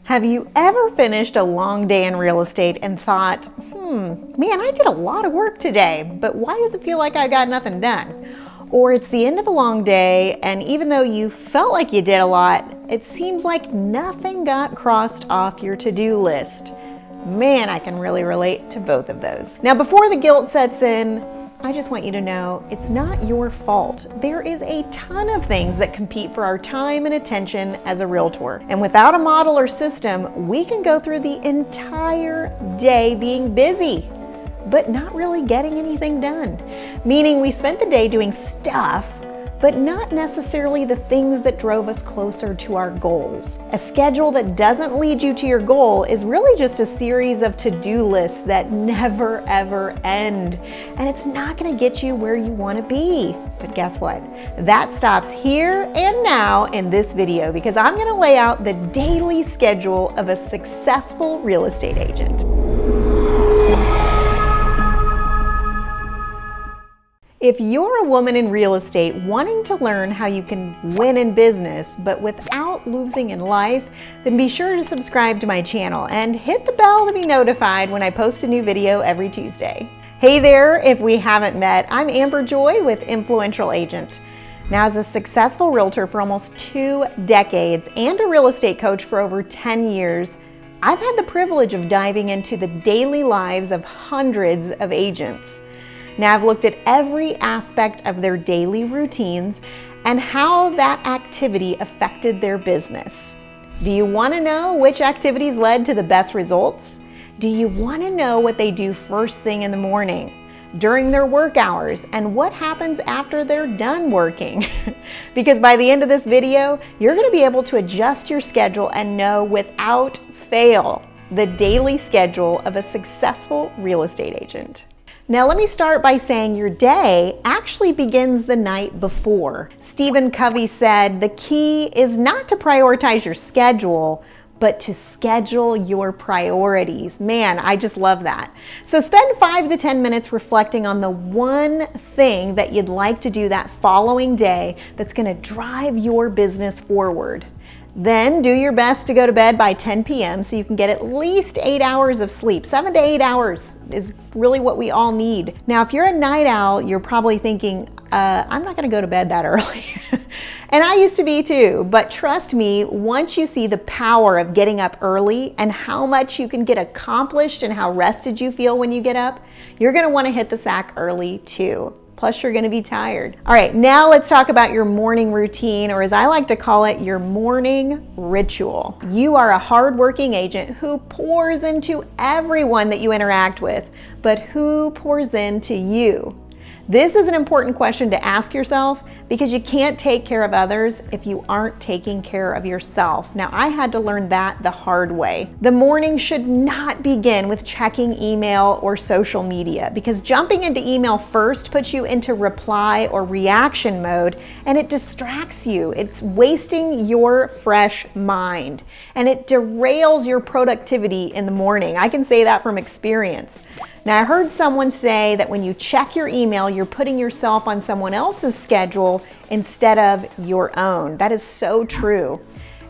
Have you ever finished a long day in real estate and thought, man, I did a lot of work today, but why does it feel like I got nothing done? Or it's the end of a long day, and even though you felt like you did a lot, it seems like nothing got crossed off your to-do list. Man, I can really relate to both of those. Now, before the guilt sets in, I just want you to know it's not your fault. There is a ton of things that compete for our time and attention as a realtor. And without a model or system, we can go through the entire day being busy, but not really getting anything done. Meaning we spent the day doing stuff, but not necessarily the things that drove us closer to our goals. A schedule that doesn't lead you to your goal is really just a series of to-do lists that never ever end. And it's not gonna get you where you wanna be. But guess what? That stops here and now in this video, because I'm gonna lay out the daily schedule of a successful real estate agent. If you're a woman in real estate wanting to learn how you can win in business but without losing in life, then be sure to subscribe to my channel and hit the bell to be notified when I post a new video every Tuesday. Hey there, if we haven't met, I'm Amber Joy with Influential Agent. Now, as a successful realtor for almost 2 decades and a real estate coach for over 10 years, I've had the privilege of diving into the daily lives of hundreds of agents. Now, I've looked at every aspect of their daily routines and how that activity affected their business. Do you want to know which activities led to the best results? Do you want to know what they do first thing in the morning, during their work hours, and what happens after they're done working? Because by the end of this video, you're going to be able to adjust your schedule and know without fail the daily schedule of a successful real estate agent. Now, let me start by saying your day actually begins the night before. Stephen Covey said, the key is not to prioritize your schedule, but to schedule your priorities. Man, I just love that. So spend 5 to 10 minutes reflecting on the one thing that you'd like to do that following day that's gonna drive your business forward. Then do your best to go to bed by 10 p.m. so you can get at least 8 hours of sleep. 7 to 8 hours is really what we all need. Now, if you're a night owl, you're probably thinking, I'm not gonna go to bed that early. And I used to be too, but trust me, once you see the power of getting up early and how much you can get accomplished and how rested you feel when you get up, you're gonna wanna hit the sack early too. Plus, you're gonna be tired. All right, now let's talk about your morning routine, or as I like to call it, your morning ritual. You are a hardworking agent who pours into everyone that you interact with, but who pours into you? This is an important question to ask yourself because you can't take care of others if you aren't taking care of yourself. Now, I had to learn that the hard way. The morning should not begin with checking email or social media, because jumping into email first puts you into reply or reaction mode, and it distracts you. It's wasting your fresh mind, and it derails your productivity in the morning. I can say that from experience. Now, I heard someone say that when you check your email, you're putting yourself on someone else's schedule instead of your own. That is so true.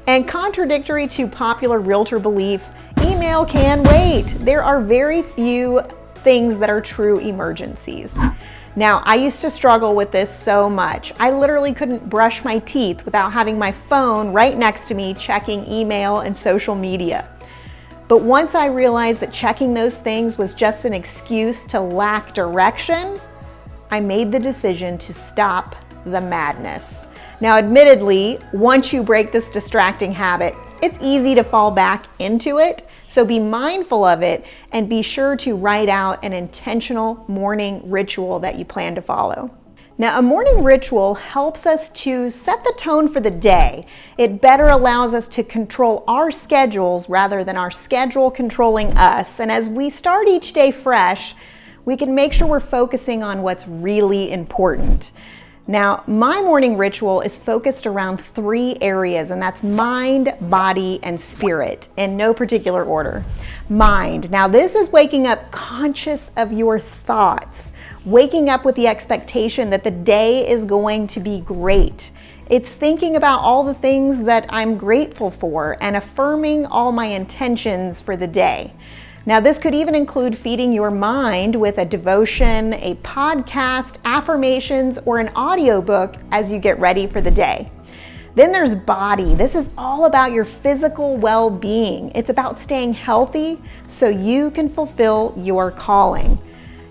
And contradictory to popular realtor belief, email can wait. There are very few things that are true emergencies. Now, I used to struggle with this so much. I literally couldn't brush my teeth without having my phone right next to me checking email and social media. But once I realized that checking those things was just an excuse to lack direction, I made the decision to stop the madness. Now, admittedly, once you break this distracting habit, it's easy to fall back into it, so be mindful of it and be sure to write out an intentional morning ritual that you plan to follow. Now, a morning ritual helps us to set the tone for the day. It better allows us to control our schedules rather than our schedule controlling us. And as we start each day fresh, we can make sure we're focusing on what's really important. Now, my morning ritual is focused around 3 areas, and that's mind, body, and spirit, in no particular order. Mind. Now, this is waking up conscious of your thoughts, waking up with the expectation that the day is going to be great. It's thinking about all the things that I'm grateful for and affirming all my intentions for the day. Now, this could even include feeding your mind with a devotion, a podcast, affirmations, or an audiobook as you get ready for the day. Then there's body. This is all about your physical well-being. It's about staying healthy so you can fulfill your calling.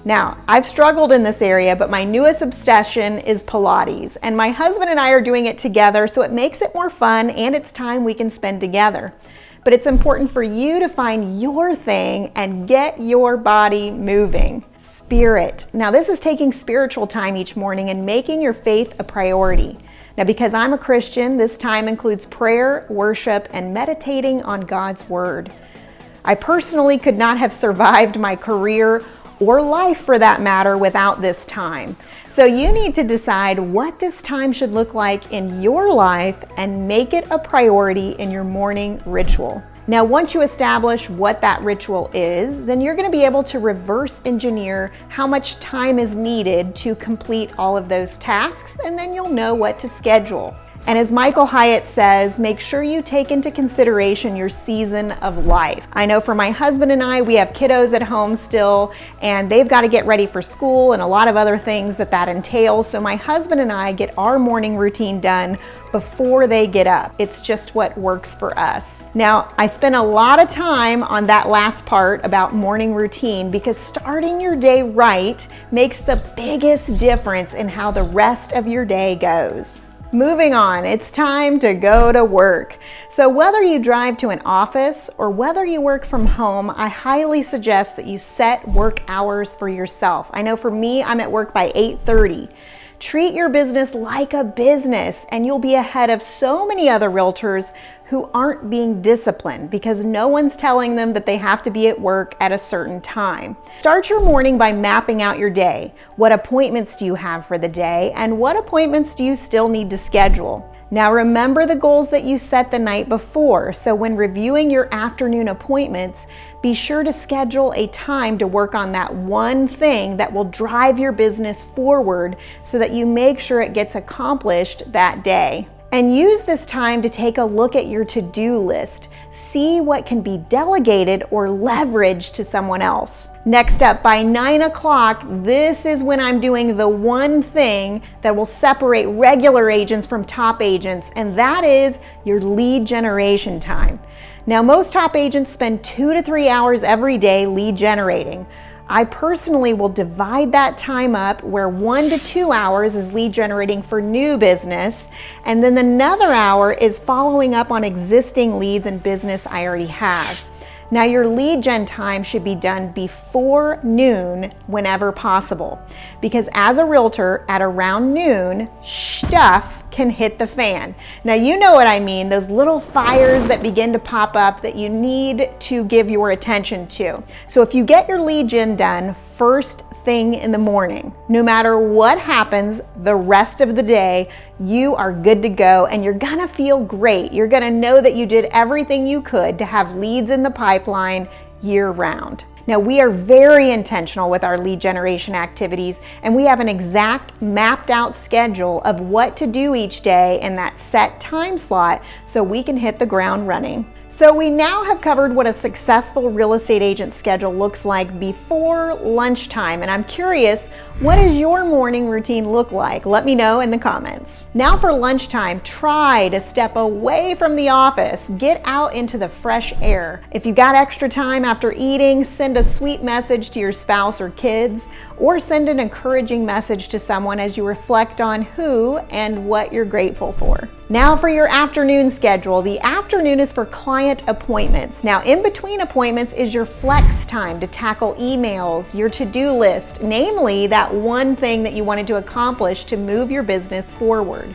Now, I've struggled in this area, but my newest obsession is Pilates, and my husband and I are doing it together, so it makes it more fun and it's time we can spend together. But it's important for you to find your thing and get your body moving. Spirit. Now, this is taking spiritual time each morning and making your faith a priority. Now, because I'm a Christian, this time includes prayer, worship, and meditating on God's Word. I personally could not have survived my career or life for that matter without this time. So you need to decide what this time should look like in your life and make it a priority in your morning ritual. Now, once you establish what that ritual is, then you're going to be able to reverse engineer how much time is needed to complete all of those tasks, and then you'll know what to schedule. And as Michael Hyatt says, make sure you take into consideration your season of life. I know for my husband and I, we have kiddos at home still, and they've got to get ready for school and a lot of other things that entails. So my husband and I get our morning routine done before they get up. It's just what works for us. Now, I spent a lot of time on that last part about morning routine because starting your day right makes the biggest difference in how the rest of your day goes. Moving on, it's time to go to work. So whether you drive to an office or whether you work from home, I highly suggest that you set work hours for yourself. I know for me, I'm at work by 8:30. Treat your business like a business and you'll be ahead of so many other realtors who aren't being disciplined because no one's telling them that they have to be at work at a certain time. Start your morning by mapping out your day. What appointments do you have for the day and what appointments do you still need to schedule? Now remember the goals that you set the night before, so when reviewing your afternoon appointments, be sure to schedule a time to work on that one thing that will drive your business forward so that you make sure it gets accomplished that day. And use this time to take a look at your to-do list. See what can be delegated or leveraged to someone else. Next up, by 9 o'clock, this is when I'm doing the one thing that will separate regular agents from top agents, and that is your lead generation time. Now, most top agents spend 2 to 3 hours every day lead generating. I personally will divide that time up where 1 to 2 hours is lead generating for new business, and then another hour is following up on existing leads and business I already have. Now, your lead gen time should be done before noon whenever possible, because as a realtor at around noon, stuff can hit the fan. Now, you know what I mean, those little fires that begin to pop up that you need to give your attention to. So if you get your lead gen done first thing in the morning, no matter what happens the rest of the day, you are good to go and you're gonna feel great. You're gonna know that you did everything you could to have leads in the pipeline year round. Now, we are very intentional with our lead generation activities, and we have an exact mapped out schedule of what to do each day in that set time slot so we can hit the ground running. So we now have covered what a successful real estate agent schedule looks like before lunchtime, and I'm curious, what does your morning routine look like? Let me know in the comments. Now for lunchtime, try to step away from the office, get out into the fresh air. If you got extra time after eating, send a sweet message to your spouse or kids, or send an encouraging message to someone as you reflect on who and what you're grateful for. Now for your afternoon schedule. The afternoon is for client appointments. Now, in between appointments is your flex time to tackle emails, your to-do list, namely that one thing that you wanted to accomplish to move your business forward.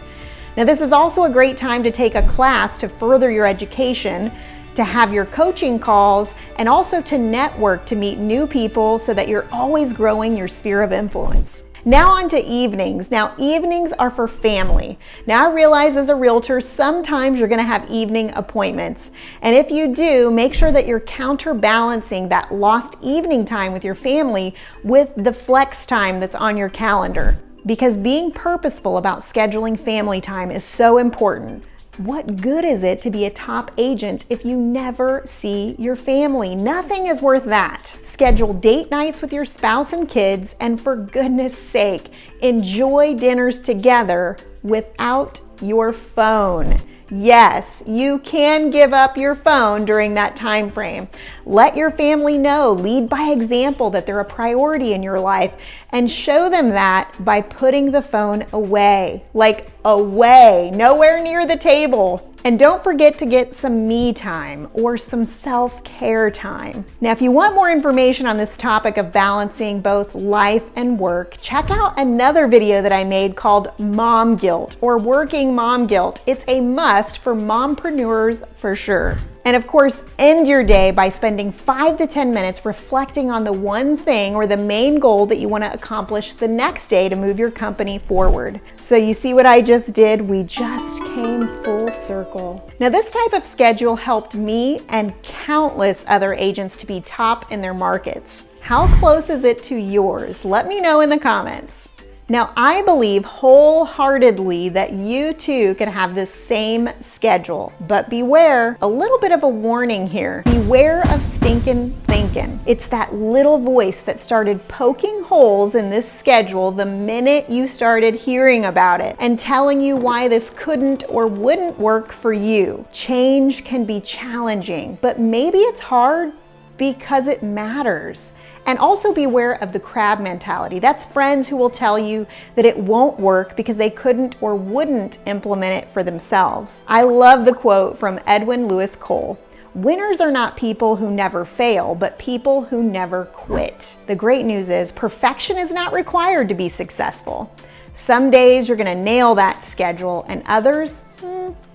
Now, this is also a great time to take a class to further your education, to have your coaching calls, and also to network to meet new people so that you're always growing your sphere of influence. Now on to evenings. Now, evenings are for family. Now, I realize as a realtor, sometimes you're gonna have evening appointments. And if you do, make sure that you're counterbalancing that lost evening time with your family with the flex time that's on your calendar. Because being purposeful about scheduling family time is so important. What good is it to be a top agent if you never see your family? Nothing is worth that. Schedule date nights with your spouse and kids, and for goodness sake, enjoy dinners together without your phone. Yes, you can give up your phone during that time frame. Let your family know, lead by example, that they're a priority in your life, and show them that by putting the phone away. Like away, nowhere near the table. And don't forget to get some me time or some self-care time. Now, if you want more information on this topic of balancing both life and work, check out another video that I made called Mom Guilt or Working Mom Guilt. It's a must for mompreneurs for sure. And of course, end your day by spending 5 to 10 minutes reflecting on the one thing or the main goal that you want to accomplish the next day to move your company forward. So you see what I just did? We just came full circle. Now, this type of schedule helped me and countless other agents to be top in their markets. How close is it to yours? Let me know in the comments. Now, I believe wholeheartedly that you too can have this same schedule, but beware, a little bit of a warning here. Beware of stinking thinking. It's that little voice that started poking holes in this schedule the minute you started hearing about it and telling you why this couldn't or wouldn't work for you. Change can be challenging, but maybe it's hard because it matters. And also beware of the crab mentality. That's friends who will tell you that it won't work because they couldn't or wouldn't implement it for themselves. I love the quote from Edwin Lewis Cole. Winners are not people who never fail, but people who never quit. The great news is perfection is not required to be successful. Some days you're gonna nail that schedule and others,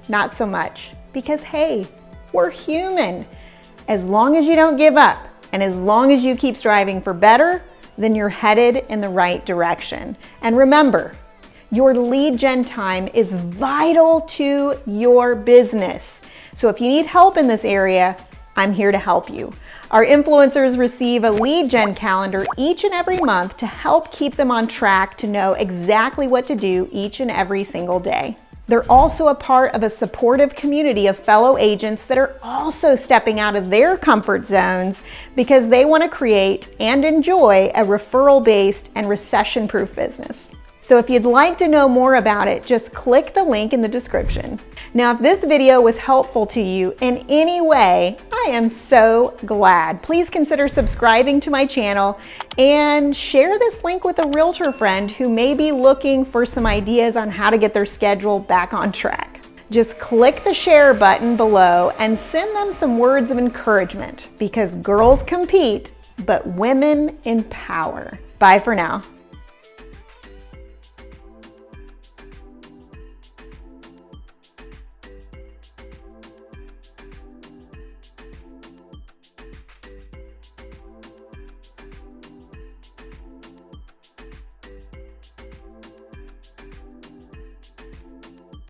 not so much. Because hey, we're human. As long as you don't give up, and as long as you keep striving for better, then you're headed in the right direction. And remember, your lead gen time is vital to your business. So if you need help in this area, I'm here to help you. Our influencers receive a lead gen calendar each and every month to help keep them on track to know exactly what to do each and every single day. They're also a part of a supportive community of fellow agents that are also stepping out of their comfort zones because they want to create and enjoy a referral-based and recession-proof business. So if you'd like to know more about it, just click the link in the description. Now, if this video was helpful to you in any way, I am so glad. Please consider subscribing to my channel and share this link with a realtor friend who may be looking for some ideas on how to get their schedule back on track. Just click the share button below and send them some words of encouragement because girls compete, but women empower. Bye for now.